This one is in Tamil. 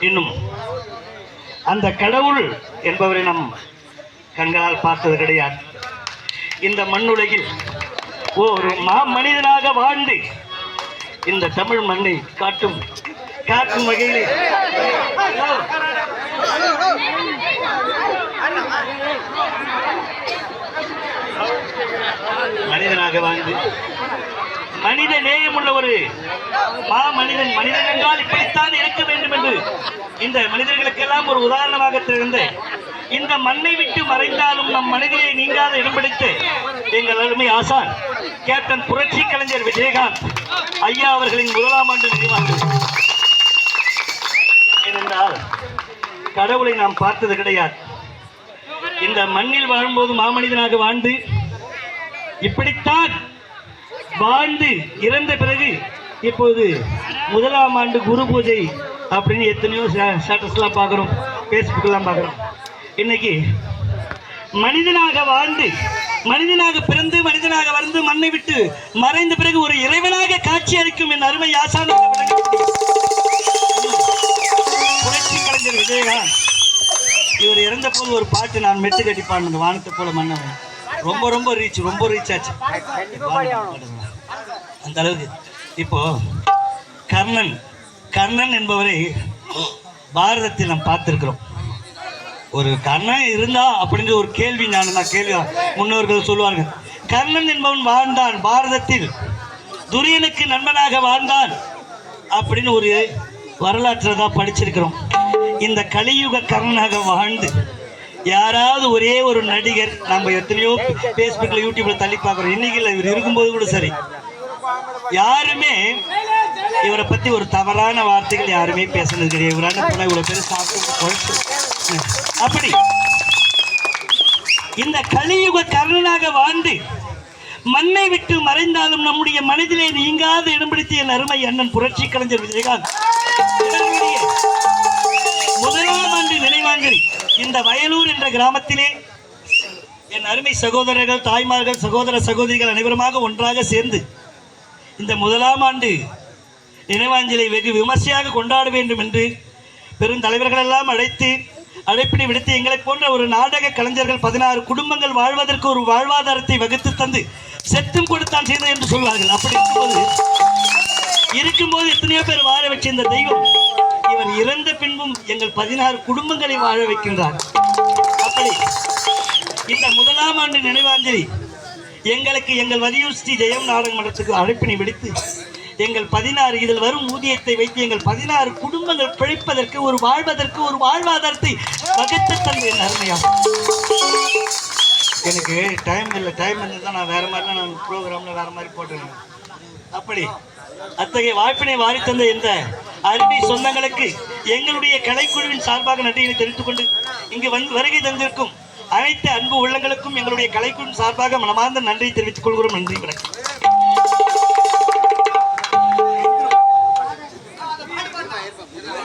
இன்னும் அந்த கடவுள் என்பவரை நம் கண்களால் பார்த்தது கிடையாது. இந்த மண்ணுலகில் ஒரு மனிதனாக வாழ்ந்து இந்த தமிழ் மண்ணை காட்டும் வகையிலே மனிதனாக வாழ்ந்து மனித நேயமுள்ள ஒரு மனிதன் என்றால் இப்படித்தான் இருக்க வேண்டும் என்று இந்த மனிதர்களுக்கெல்லாம் ஒரு உதாரணமாக திகழ்ந்த இந்த மண்ணை விட்டு மறைந்தாலும் நம் மனிதனை நீங்காத இடம் பிடித்த எங்கள் அருமை ஆசான் கேப்டன் புரட்சி கலைஞர் விஜயகாந்த் ஐயா அவர்களின் 1ஆம் ஆண்டு நினைவாண்டு. ஏனென்றால் கடவுளை நாம் பார்த்தது கிடையாது. இந்த மண்ணில் வாழும்போது மாமனிதனாக வாழ்ந்து இப்படித்தான் வாழ்ந்து இறந்த பிறகு இப்போது 1ஆம் ஆண்டு குரு பூஜை அப்படின்னு எத்தனையோ ஸ்டேட்டஸ்லாம் பார்க்குறோம், ஃபேஸ்புக்கெல்லாம் பார்க்குறோம். இன்னைக்கு மனிதனாக வாழ்ந்து மனிதனாக பிறந்து மனிதனாக வந்து மண்ணை விட்டு மறைந்த பிறகு ஒரு இறைவனாக காட்சி அளிக்கும் என் அருமை ஆசான் புரட்சி கலைஞர் விஜயகாந்த். இவர் இறந்த போது ஒரு பாட்டு நான் மெட்டு கட்டி பாடினது, வானத்தை போல மன்னன். ரொம்ப ரீச் ஆச்சு அந்த அளவுக்கு. இப்போ கர்ணன் என்பவரை பாரதத்தில் நாம் பார்த்திருக்கிறோம். ஒரு கர்ணன் இருந்தா அப்படின்ற ஒரு கேள்வி முன்னோர்கள் சொல்வார்கள். கர்ணன் என்பவன் வாழ்ந்தான் பாரதத்தில், துரியனுக்கு நண்பனாக வாழ்ந்தான் அப்படின்னு ஒரு வரலாற்றை தான் படிச்சிருக்கிறோம். இந்த கலியுக கர்ணனாக வாழ்ந்து யாராவது ஒரே ஒரு நடிகர், நம்ம எத்தனையோ ஃபேஸ்புக்கில் யூடியூப்ல தள்ளி பார்க்குறோம், இன்னைக்கு இவர் இருக்கும்போது கூட சரி, யாருமே இவரை பற்றி ஒரு தவறான வார்த்தைகள் யாருமே பேசுனது கிடையாது. இவரான போல இவ்வளோ பேர் சாப்பிட்டு அப்படி இந்த கலியுக கர்ணனாக வாழ்ந்து மண்ணை விட்டு மறைந்தாலும் நம்முடைய மனதிலே நீங்காத இடம் பிடித்த என் அருமை அண்ணன் புரட்சி கலைஞர் விஜயகாந்த் 1ஆம் ஆண்டு நினைவாஞ்சலி இந்த வயலூர் என்ற கிராமத்திலே என் அருமை சகோதரர்கள், தாய்மார்கள், சகோதர சகோதரிகள் அனைவருமாக ஒன்றாக சேர்ந்து இந்த 1ஆம் ஆண்டு நினைவாஞ்சலை வெகு விமர்சையாக கொண்டாட வேண்டும் என்று பெருந்தலைவர்கள் எல்லாம் அழைப்பினை விடுத்து எங்களை போன்ற ஒரு நாடக கலைஞர்கள் 16 குடும்பங்கள் வாழ்வதற்கு ஒரு வாழ்வாதாரத்தை வகுத்து தந்து செத்தும் கொடுத்தான் செய்தது என்று சொல்வார்கள். அப்படி இருக்கும்போது எத்தனையோ பேர் வாழ வச்ச இந்த தெய்வம் இவர் இறந்த பின்பும் எங்கள் 16 குடும்பங்களை வாழ வைக்கின்றார். அப்படி இந்த 1ஆம் ஆண்டு நினைவாஞ்சலி எங்களுக்கு எங்கள் வதியூர் ஸ்ரீ ஜெயம் நாடக மன்றத்துக்கு அழைப்பினை விடுத்து எங்கள் 16 இதில் வரும் ஊதியத்தை வைத்து எங்கள் 16 குடும்பங்கள் பிழைப்பதற்கு வாழ்வதற்கு ஒரு வாழ்வாதாரத்தை வகுத்து தந்து அருமையா. எனக்கு டைம் இருந்தது நான் வேற மாதிரிலாம் நான் ப்ரோக்ராம்ல வேற மாதிரி போட்டுருந்தேன். அப்படி அத்தகைய வாய்ப்பினை வாரி தந்த இந்த அருமை சொந்தங்களுக்கு எங்களுடைய கலைக்குழுவின் சார்பாக நன்றியை தெரிவித்துக் கொண்டு இங்கு வருகை தந்திருக்கும் அனைத்து அன்பு உள்ளங்களுக்கும் எங்களுடைய கலைக்குழுவின் சார்பாக மனமார்ந்த நன்றியை தெரிவித்துக் கொள்கிறோம். நன்றி.